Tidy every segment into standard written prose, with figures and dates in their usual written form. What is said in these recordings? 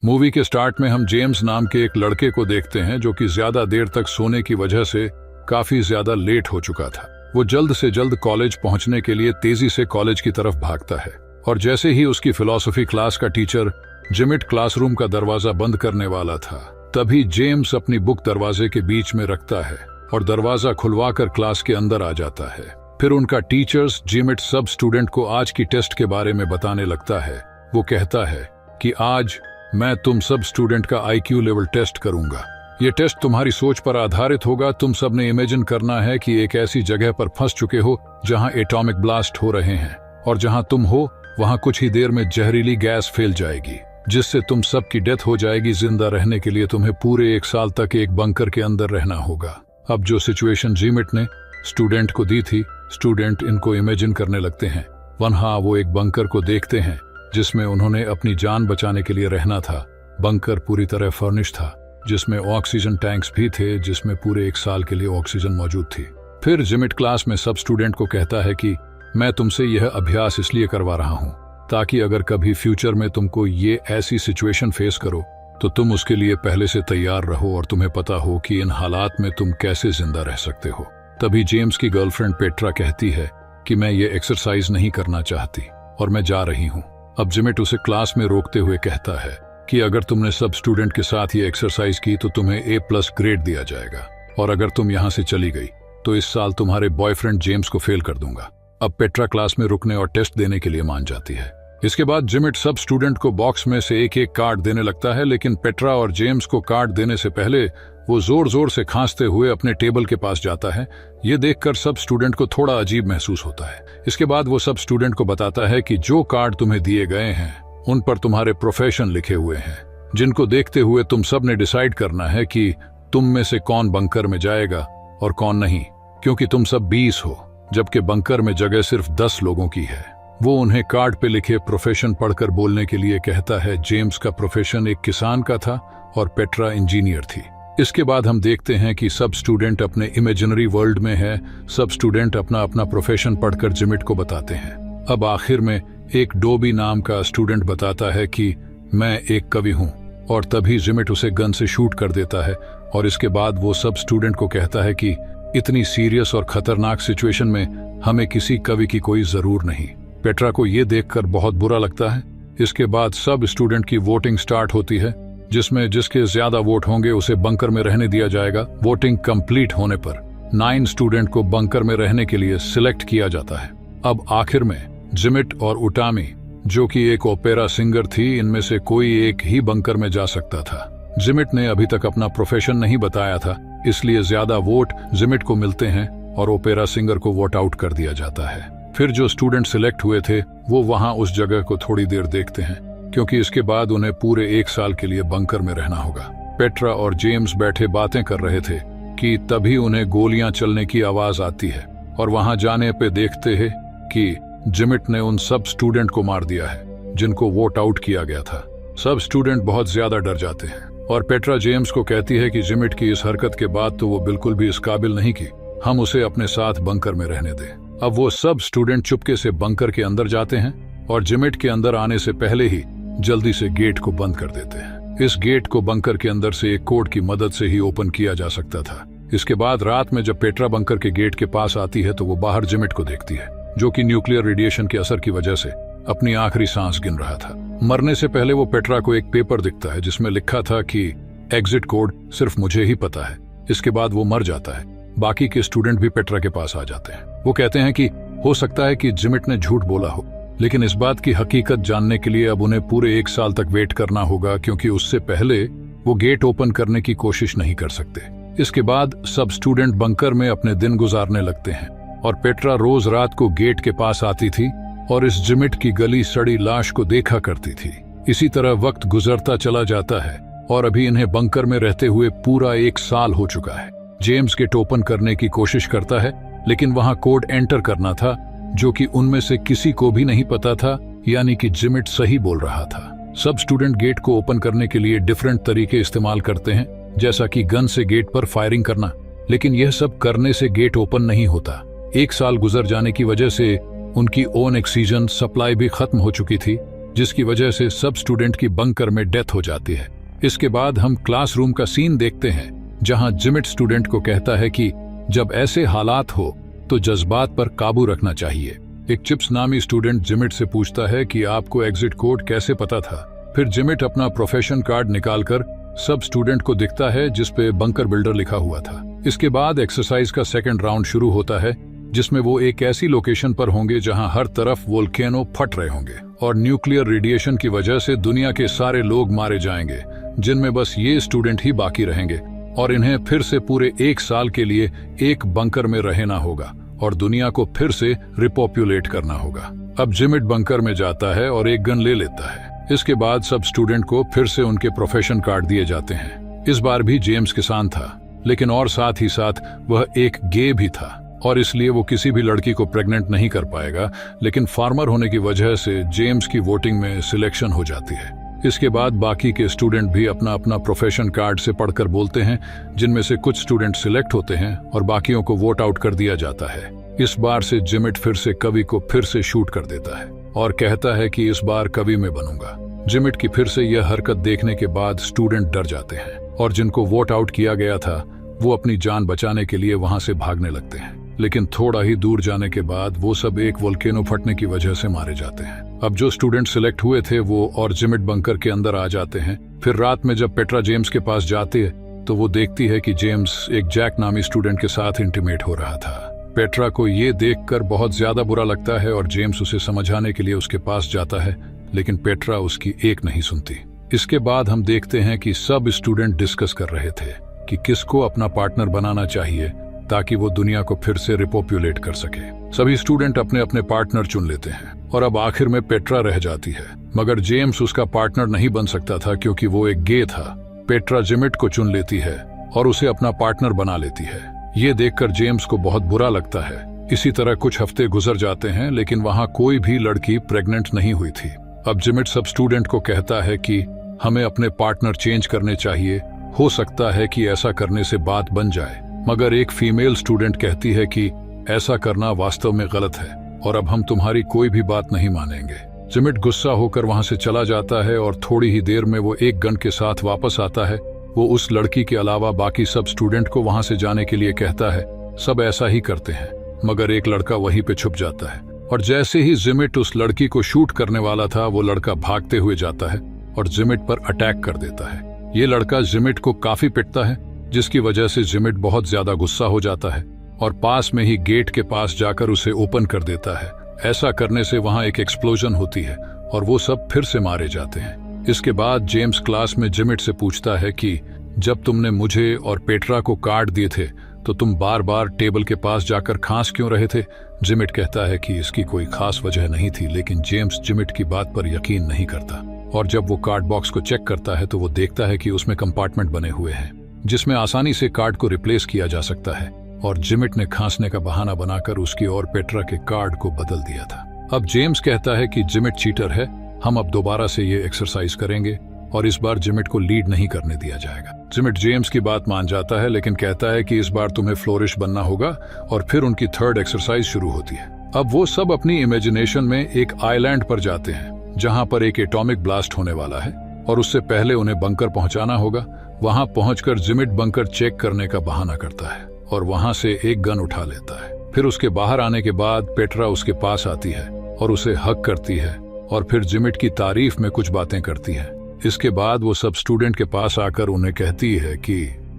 Movie के start में हम जेम्स नाम के एक लड़के को देखते हैं जो कि ज्यादा देर तक सोने की वजह से काफी ज्यादा लेट हो चुका था। वो जल्द से जल्द कॉलेज पहुंचने के लिए तेजी से कॉलेज की तरफ भागता है और जैसे ही उसकी फिलॉसफी क्लास का टीचर जिमिट क्लासरूम का दरवाजा बंद करने वाला था, तभी जेम्स अपनी बुक दरवाजे के बीच में रखता है और दरवाजा खुलवाकर क्लास के अंदर आ जाता है। फिर उनका टीचर्स जिमिट सब स्टूडेंट को आज की टेस्ट के बारे में बताने लगता है। वो कहता है कि आज मैं तुम सब स्टूडेंट का IQ लेवल टेस्ट करूंगा। ये टेस्ट तुम्हारी सोच पर आधारित होगा। तुम सब ने इमेजिन करना है कि एक ऐसी जगह पर फंस चुके हो जहां एटॉमिक ब्लास्ट हो रहे हैं और जहां तुम हो वहां कुछ ही देर में जहरीली गैस फैल जाएगी जिससे तुम सब की डेथ हो जाएगी। जिंदा रहने के लिए तुम्हें पूरे 1 साल तक एक बंकर के अंदर रहना होगा। अब जो सिचुएशन जिमिट ने स्टूडेंट को दी थी, स्टूडेंट इनको इमेजिन करने लगते हैं। वहां वो एक बंकर को देखते हैं जिसमें उन्होंने अपनी जान बचाने के लिए रहना था। बंकर पूरी तरह फर्निश था जिसमें ऑक्सीजन टैंक्स भी थे जिसमें पूरे 1 साल के लिए ऑक्सीजन मौजूद थी। फिर जिमिट क्लास में सब स्टूडेंट को कहता है कि मैं तुमसे यह अभ्यास इसलिए करवा रहा हूं ताकि अगर कभी फ्यूचर में तुमको ये ऐसी सिचुएशन फेस करो तो तुम उसके लिए पहले से तैयार रहो और तुम्हें पता हो कि इन हालात में तुम कैसे जिंदा रह सकते हो। तभी जेम्स की गर्लफ्रेंड पेट्रा कहती है कि मैं ये एक्सरसाइज नहीं करना चाहती और मैं जा रही हूँ। अब जिमिट उसे क्लास में रोकते हुए कहता है कि अगर तुमने सब स्टूडेंट के साथ ये एक्सरसाइज की तो तुम्हें A+ ग्रेड दिया जाएगा और अगर तुम यहाँ से चली गई तो इस साल तुम्हारे बॉयफ्रेंड जेम्स को फेल कर दूंगा। अब पेट्रा क्लास में रुकने और टेस्ट देने के लिए मान जाती है। इसके बाद जिमिट सब स्टूडेंट को बॉक्स में से एक एक कार्ड देने लगता है, लेकिन पेट्रा और जेम्स को कार्ड देने से पहले वो जोर जोर से खांसते हुए अपने टेबल के पास जाता है। ये देखकर सब स्टूडेंट को थोड़ा अजीब महसूस होता है। इसके बाद वो सब स्टूडेंट को बताता है कि जो कार्ड तुम्हें दिए गए हैं उन पर तुम्हारे प्रोफेशन लिखे हुए हैं जिनको देखते हुए तुम सब ने डिसाइड करना है कि तुम में से कौन बंकर में जाएगा और कौन नहीं, क्योंकि तुम सब 20 हो जबकि बंकर में जगह सिर्फ 10 लोगों की है। वो उन्हें कार्ड पे लिखे प्रोफेशन पढ़कर बोलने के लिए कहता है। जेम्स का प्रोफेशन एक किसान का था और पेट्रा इंजीनियर थी। इसके बाद हम देखते हैं कि सब स्टूडेंट अपने इमेजिनरी वर्ल्ड में है। सब स्टूडेंट अपना अपना प्रोफेशन पढ़कर जिमिट को बताते हैं। अब आखिर में एक डोबी नाम का स्टूडेंट बताता है कि मैं एक कवि हूं और तभी जिमिट उसे गन से शूट कर देता है और इसके बाद वो सब स्टूडेंट को कहता है कि इतनी सीरियस और खतरनाक सिचुएशन में हमें किसी कवि की कोई जरूर नहीं। पेट्रा को ये देखकर बहुत बुरा लगता है। इसके बाद सब स्टूडेंट की वोटिंग स्टार्ट होती है जिसमें जिसके ज्यादा वोट होंगे उसे बंकर में रहने दिया जाएगा। वोटिंग कंप्लीट होने पर 9 स्टूडेंट को बंकर में रहने के लिए सिलेक्ट किया जाता है। अब आखिर में जिमिट और उटामी जो कि एक ओपेरा सिंगर थी, इनमें से कोई एक ही बंकर में जा सकता था। जिमिट ने अभी तक अपना प्रोफेशन नहीं बताया था, इसलिए ज्यादा वोट जिमिट को मिलते हैं और ओपेरा सिंगर को वोट आउट कर दिया जाता है। फिर जो स्टूडेंट सिलेक्ट हुए थे वो वहां उस जगह को थोड़ी देर देखते हैं क्योंकि इसके बाद उन्हें पूरे 1 साल के लिए बंकर में रहना होगा। पेट्रा और जेम्स बैठे बातें कर रहे थे कि तभी उन्हें गोलियां चलने की आवाज आती है और वहां जाने पे देखते हैं कि जिमिट ने उन सब स्टूडेंट को मार दिया है जिनको वोट आउट किया गया था। सब स्टूडेंट बहुत ज्यादा डर जाते हैं और पेट्रा जेम्स को कहती है कि जिमिट की इस हरकत के बाद तो वो बिल्कुल भी इस काबिल नहीं की, हम उसे अपने साथ बंकर में रहने दें। अब वो सब स्टूडेंट चुपके से बंकर के अंदर जाते हैं और जिमिट के अंदर आने से पहले ही जल्दी से गेट को बंद कर देते हैं। इस गेट को बंकर के अंदर से एक कोड की मदद से ही ओपन किया जा सकता था। इसके बाद रात में जब पेट्रा बंकर के गेट के पास आती है तो वो बाहर जिमिट को देखती है जो कि न्यूक्लियर रेडिएशन के असर की वजह से अपनी आखिरी सांस गिन रहा था। मरने से पहले वो पेट्रा को एक पेपर दिखता है जिसमें लिखा था कि एग्जिट कोड सिर्फ मुझे ही पता है। इसके बाद वो मर जाता है। बाकी के स्टूडेंट भी पेट्रा के पास आ जाते हैं। वो कहते हैं कि हो सकता है कि जिमिट ने झूठ बोला हो, लेकिन इस बात की हकीकत जानने के लिए अब उन्हें पूरे 1 साल तक वेट करना होगा क्योंकि उससे पहले वो गेट ओपन करने की कोशिश नहीं कर सकते। इसके बाद सब स्टूडेंट बंकर में अपने दिन गुजारने लगते हैं और पेट्रा रोज रात को गेट के पास आती थी और इस जिमिट की गली सड़ी लाश को देखा करती थी। इसी तरह वक्त गुजरता चला जाता है और अभी इन्हें बंकर में रहते हुए पूरा 1 साल हो चुका है। जेम्स गेट ओपन करने की कोशिश करता है लेकिन वहां कोड एंटर करना था जो कि उनमें से किसी को भी नहीं पता था, यानी कि जिमिट सही बोल रहा था। सब स्टूडेंट गेट को ओपन करने के लिए डिफरेंट तरीके इस्तेमाल करते हैं, जैसा कि गन से गेट पर फायरिंग करना, लेकिन यह सब करने से गेट ओपन नहीं होता। 1 साल गुजर जाने की वजह से उनकी ओन ऑक्सीजन सप्लाई भी खत्म हो चुकी थी जिसकी वजह से सब स्टूडेंट की बंकर में डेथ हो जाती है। इसके बाद हम क्लासरूम का सीन देखते हैं जहां जिमिट स्टूडेंट को कहता है कि जब ऐसे हालात हो तो जज्बात पर काबू रखना चाहिए। एक चिप्स नामी स्टूडेंट जिमिट से पूछता है कि आपको एग्जिट कोड कैसे पता था। फिर जिमिट अपना प्रोफेशन कार्ड निकालकर सब स्टूडेंट को दिखता है जिसपे बंकर बिल्डर लिखा हुआ था। इसके बाद एक्सरसाइज का सेकंड राउंड शुरू होता है जिसमें वो एक ऐसी लोकेशन पर होंगे जहां हर तरफ वोल्केनो फट रहे होंगे और न्यूक्लियर रेडिएशन की वजह से दुनिया के सारे लोग मारे जाएंगे, जिनमें बस ये स्टूडेंट ही बाकी रहेंगे और इन्हें फिर से पूरे 1 साल के लिए एक बंकर में रहना होगा और दुनिया को फिर से रिपॉपुलेट करना होगा। अब जिमिट बंकर में जाता है और एक गन ले लेता है। इसके बाद सब स्टूडेंट को फिर से उनके प्रोफेशन कार्ड दिए जाते हैं। इस बार भी जेम्स किसान था, लेकिन और साथ ही साथ वह एक गे भी था और इसलिए वो किसी भी लड़की को प्रेग्नेंट नहीं कर पाएगा, लेकिन फार्मर होने की वजह से जेम्स की वोटिंग में सिलेक्शन हो जाती है। इसके बाद बाकी के स्टूडेंट भी अपना अपना प्रोफेशन कार्ड से पढ़कर बोलते हैं, जिनमें से कुछ स्टूडेंट सिलेक्ट होते हैं और बाकियों को वोट आउट कर दिया जाता है। इस बार से जिमिट फिर से कवि को फिर से शूट कर देता है और कहता है कि इस बार कवि मैं बनूंगा। जिमिट की फिर से यह हरकत देखने के बाद स्टूडेंट डर जाते हैं और जिनको वोट आउट किया गया था वो अपनी जान बचाने के लिए वहां से भागने लगते हैं, लेकिन थोड़ा ही दूर जाने के बाद वो सब एक वोल्केनो फटने की वजह से मारे जाते हैं। अब जो स्टूडेंट सिलेक्ट हुए थे वो और जिमिट बंकर के अंदर आ जाते हैं। फिर रात में जब पेट्रा जेम्स के पास जाती है तो वो देखती है कि जेम्स एक जैक नामी स्टूडेंट के साथ इंटीमेट हो रहा था। पेट्रा को ये देखकर बहुत ज्यादा बुरा लगता है और जेम्स उसे समझाने के लिए उसके पास जाता है, लेकिन पेट्रा उसकी एक नहीं सुनती। इसके बाद हम देखते हैं कि सब स्टूडेंट डिस्कस कर रहे थे कि किसको अपना पार्टनर बनाना चाहिए ताकि वो दुनिया को फिर से रिपॉपुलेट कर सके। सभी स्टूडेंट अपने अपने पार्टनर चुन लेते हैं और अब आखिर में पेट्रा रह जाती है, मगर जेम्स उसका पार्टनर नहीं बन सकता था क्योंकि वो एक गे था। पेट्रा जिमिट को चुन लेती है और उसे अपना पार्टनर बना लेती है। ये देखकर जेम्स को बहुत बुरा लगता है। इसी तरह कुछ हफ्ते गुजर जाते हैं, लेकिन वहां कोई भी लड़की प्रेग्नेंट नहीं हुई थी। अब जिमिट सब स्टूडेंट को कहता है कि हमें अपने पार्टनर चेंज करने चाहिए, हो सकता है कि ऐसा करने से बात बन जाए। मगर एक फीमेल स्टूडेंट कहती है कि ऐसा करना वास्तव में गलत है और अब हम तुम्हारी कोई भी बात नहीं मानेंगे। जिमिट गुस्सा होकर वहां से चला जाता है और थोड़ी ही देर में वो एक गन के साथ वापस आता है। वो उस लड़की के अलावा बाकी सब स्टूडेंट को वहां से जाने के लिए कहता है। सब ऐसा ही करते हैं, मगर एक लड़का वहीं पे छुप जाता है और जैसे ही जिमिट उस लड़की को शूट करने वाला था, वो लड़का भागते हुए जाता है और जिमिट पर अटैक कर देता है। ये लड़का जिमिट को काफी पिटता है, जिसकी वजह से जिमिट बहुत ज्यादा गुस्सा हो जाता है और पास में ही गेट के पास जाकर उसे ओपन कर देता है। ऐसा करने से वहां एक एक्सप्लोजन होती है और वो सब फिर से मारे जाते हैं। इसके बाद जेम्स क्लास में जिमिट से पूछता है कि जब तुमने मुझे और पेट्रा को कार्ड दिए थे तो तुम बार बार टेबल के पास जाकर खांस क्यों रहे थे। जिमिट कहता है कि इसकी कोई खास वजह नहीं थी, लेकिन जेम्स जिमिट की बात पर यकीन नहीं करता और जब वो कार्ड बॉक्स को चेक करता है तो वो देखता है कि उसमें कंपार्टमेंट बने हुए हैं जिसमें आसानी से कार्ड को रिप्लेस किया जा सकता है और जिमिट ने खांसने का बहाना बनाकर उसकी और पेट्रा के कार्ड को बदल दिया था। अब जेम्स कहता है कि जिमिट चीटर है, हम अब दोबारा से ये एक्सरसाइज करेंगे और इस बार जिमिट को लीड नहीं करने दिया जाएगा। जिमिट जेम्स की बात मान जाता है, लेकिन कहता है कि इस बार तुम्हें फ्लोरिश बनना होगा और फिर उनकी थर्ड एक्सरसाइज शुरू होती है। अब वो सब अपनी इमेजिनेशन में एक आइलैंड पर जाते हैं जहां पर एक एटॉमिक ब्लास्ट होने वाला है और उससे पहले उन्हें बंकर पहुंचाना होगा। वहां पहुंचकर जिमिट बंकर चेक करने का बहाना करता है और वहां से एक गन उठा लेता है। फिर उसके बाहर आने के बाद पेट्रा उसके पास आती है और उसे हक करती है और फिर जिमिट की तारीफ में कुछ बातें करती है। इसके बाद वो सब स्टूडेंट के पास आकर उन्हें कहती है कि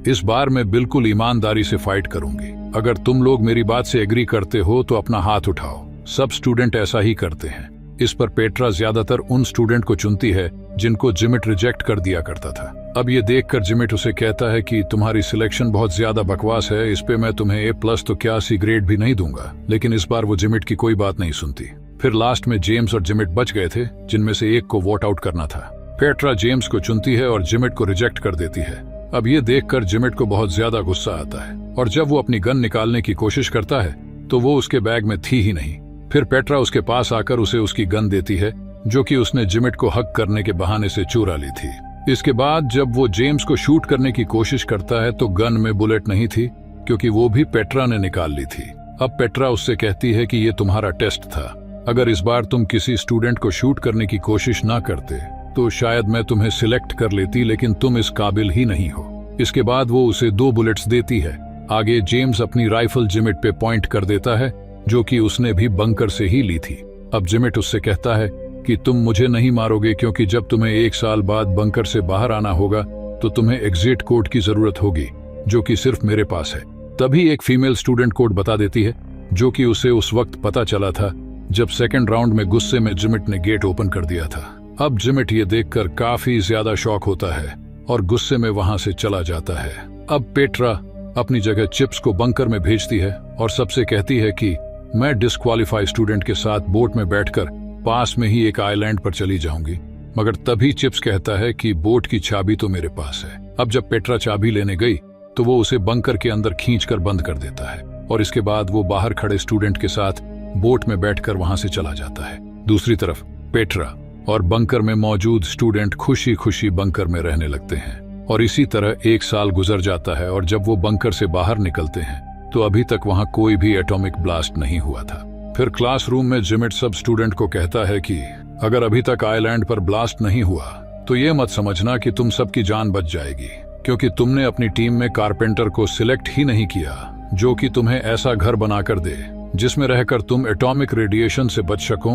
इस बार मैं बिल्कुल ईमानदारी से फाइट करूंगी, अगर तुम लोग मेरी बात से एग्री करते हो तो अपना हाथ उठाओ। सब स्टूडेंट ऐसा ही करते हैं। इस पर पेट्रा ज्यादातर उन स्टूडेंट को चुनती है जिनको जिमिट रिजेक्ट कर दिया करता था। अब ये देखकर जिमिट उसे कहता है कि तुम्हारी सिलेक्शन बहुत ज्यादा बकवास है, इस पे मैं तुम्हें A+ तो क्या C ग्रेड भी नहीं दूंगा। लेकिन इस बार वो जिमिट की कोई बात नहीं सुनती। फिर लास्ट में जेम्स और जिमिट बच गए थे, जिनमें से एक को वोट आउट करना था। पेट्रा जेम्स को चुनती है और जिमिट को रिजेक्ट कर देती है। अब ये देखकर जिमिट को बहुत ज्यादा गुस्सा आता है और जब वो अपनी गन निकालने की कोशिश करता है तो वो उसके बैग में थी ही नहीं। फिर पेट्रा उसके पास आकर उसे उसकी गन देती है जो कि उसने जिमिट को हक करने के बहाने से चुरा ली थी। इसके बाद जब वो जेम्स को शूट करने की कोशिश करता है तो गन में बुलेट नहीं थी क्योंकि वो भी पेट्रा ने निकाल ली थी। अब पेट्रा उससे कहती है कि ये तुम्हारा टेस्ट था, अगर इस बार तुम किसी स्टूडेंट को शूट करने की कोशिश ना करते तो शायद मैं तुम्हें सिलेक्ट कर लेती, लेकिन तुम इस काबिल ही नहीं हो। इसके बाद वो उसे 2 बुलेट्स देती है। आगे जेम्स अपनी राइफल जिमिट पे पॉइंट कर देता है, जो कि उसने भी बंकर से ही ली थी। अब जिमिट उससे कहता है कि तुम मुझे नहीं मारोगे, क्योंकि जब तुम्हें 1 साल बाद बंकर से बाहर आना होगा तो तुम्हें एग्जिट कोड की जरूरत होगी, जो कि सिर्फ मेरे पास है। तभी एक फीमेल स्टूडेंट कोड बता देती है, जो कि उसे उस वक्त पता चला था जब सेकंड राउंड में गुस्से में जिमिट ने गेट ओपन कर दिया था। अब जिमिट ये देखकर काफी ज्यादा शॉक होता है और गुस्से में वहां से चला जाता है। अब पेट्रा अपनी जगह चिप्स को बंकर में भेजती है और सबसे कहती है कि मैं डिस्क्वालीफाई स्टूडेंट के साथ बोट में बैठकर पास में ही एक आइलैंड पर चली जाऊंगी। मगर तभी चिप्स कहता है कि बोट की चाबी तो मेरे पास है। अब जब पेट्रा चाबी लेने गई तो वो उसे बंकर के अंदर खींचकर बंद कर देता है और इसके बाद वो बाहर खड़े स्टूडेंट के साथ बोट में बैठकर वहां से चला जाता है। दूसरी तरफ पेट्रा और बंकर में मौजूद स्टूडेंट खुशी खुशी बंकर में रहने लगते हैं और इसी तरह 1 साल गुजर जाता है और जब वो बंकर से बाहर निकलते हैं तो अभी तक वहां कोई भी एटॉमिक ब्लास्ट नहीं हुआ था। फिर क्लासरूम में जिमिट सब स्टूडेंट को कहता है कि अगर अभी तक आइलैंड पर ब्लास्ट नहीं हुआ तो ये मत समझना कि तुम सबकी जान बच जाएगी, क्योंकि तुमने अपनी टीम में कारपेंटर को सिलेक्ट ही नहीं किया, जो कि तुम्हें ऐसा घर बनाकर दे जिसमें रहकर तुम एटॉमिक रेडिएशन से बच सको,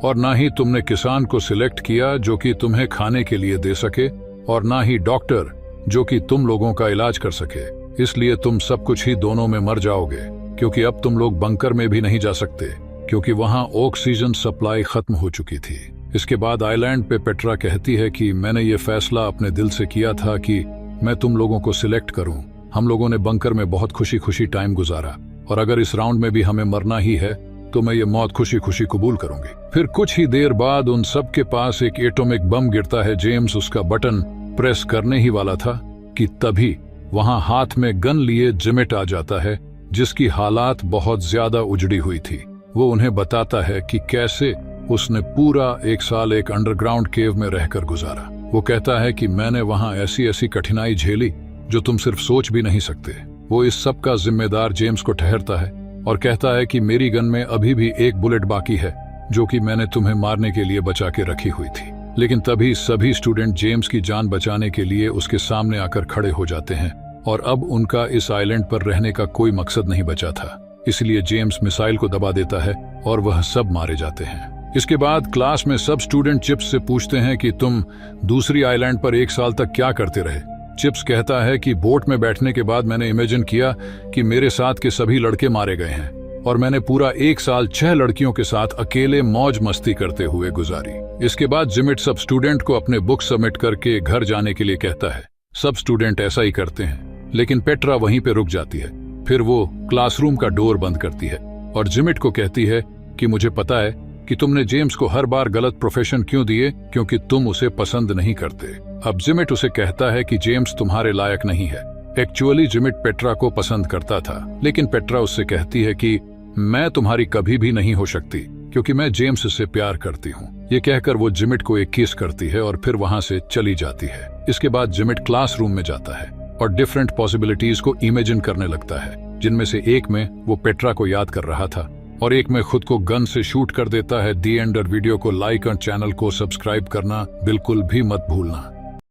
और ना ही तुमने किसान को सिलेक्ट किया जो कि तुम्हें खाने के लिए दे सके, और ना ही डॉक्टर जो कि तुम लोगों का इलाज कर सके। इसलिए तुम सब कुछ ही दोनों में मर जाओगे, क्योंकि अब तुम लोग बंकर में भी नहीं जा सकते, क्योंकि वहां ऑक्सीजन सप्लाई खत्म हो चुकी थी। इसके बाद आइलैंड पे पेट्रा कहती है कि मैंने ये फैसला अपने दिल से किया था कि मैं तुम लोगों को सिलेक्ट करूं। हम लोगों ने बंकर में बहुत खुशी खुशी टाइम गुजारा, और अगर इस राउंड में भी हमें मरना ही है तो मैं ये मौत खुशी खुशी कबूल करूंगी। फिर कुछ ही देर बाद उन सब के पास एक एटॉमिक बम गिरता है। जेम्स उसका बटन प्रेस करने ही वाला था कि तभी वहां हाथ में गन लिए जिमिट आ जाता है, जिसकी हालात बहुत ज्यादा उजड़ी हुई थी। वो उन्हें बताता है कि कैसे उसने पूरा 1 साल एक अंडरग्राउंड केव में रहकर गुजारा। वो कहता है कि मैंने वहां ऐसी ऐसी कठिनाई झेली जो तुम सिर्फ सोच भी नहीं सकते। वो इस सब का जिम्मेदार जेम्स को ठहरता है और कहता है कि मेरी गन में अभी भी एक बुलेट बाकी है, जो कि मैंने तुम्हें मारने के लिए बचा के रखी हुई थी। लेकिन तभी सभी स्टूडेंट जेम्स की जान बचाने के लिए उसके सामने आकर खड़े हो जाते हैं, और अब उनका इस आइलैंड पर रहने का कोई मकसद नहीं बचा था। इसलिए जेम्स मिसाइल को दबा देता है और वह सब मारे जाते हैं। इसके बाद क्लास में सब स्टूडेंट चिप्स से पूछते हैं कि तुम दूसरी आइलैंड पर 1 साल तक क्या करते रहे। चिप्स कहता है कि बोट में बैठने के बाद मैंने इमेजिन किया कि मेरे साथ के सभी लड़के मारे गए हैं, और मैंने पूरा 1 साल 6 लड़कियों के साथ अकेले मौज मस्ती करते हुए गुजारी। इसके बाद जिमिट सब स्टूडेंट को अपने बुक सबमिट करके घर जाने के लिए कहता है। सब स्टूडेंट ऐसा ही करते हैं, लेकिन पेट्रा वहीं पे रुक जाती है। फिर वो क्लासरूम का डोर बंद करती है और जिमिट को कहती है कि मुझे पता है कि तुमने जेम्स को हर बार गलत प्रोफेशन क्यों दिए, क्योंकि तुम उसे पसंद नहीं करते। अब जिमिट उसे कहता है कि जेम्स तुम्हारे लायक नहीं है। एक्चुअली जिमिट पेट्रा को पसंद करता था, लेकिन पेट्रा उससे कहती है कि मैं तुम्हारी कभी भी नहीं हो सकती, क्योंकि मैं जेम्स से प्यार करती हूँ। ये कहकर वो जिमिट को एक किस करती है और फिर वहां से चली जाती है। इसके बाद जिमिट क्लासरूम में जाता है और डिफरेंट पॉसिबिलिटीज को इमेजिन करने लगता है, जिनमें से एक में वो पेट्रा को याद कर रहा था और एक में खुद को गन से शूट कर देता है। दी एंड वीडियो को लाइक और चैनल को सब्सक्राइब करना बिल्कुल भी मत भूलना।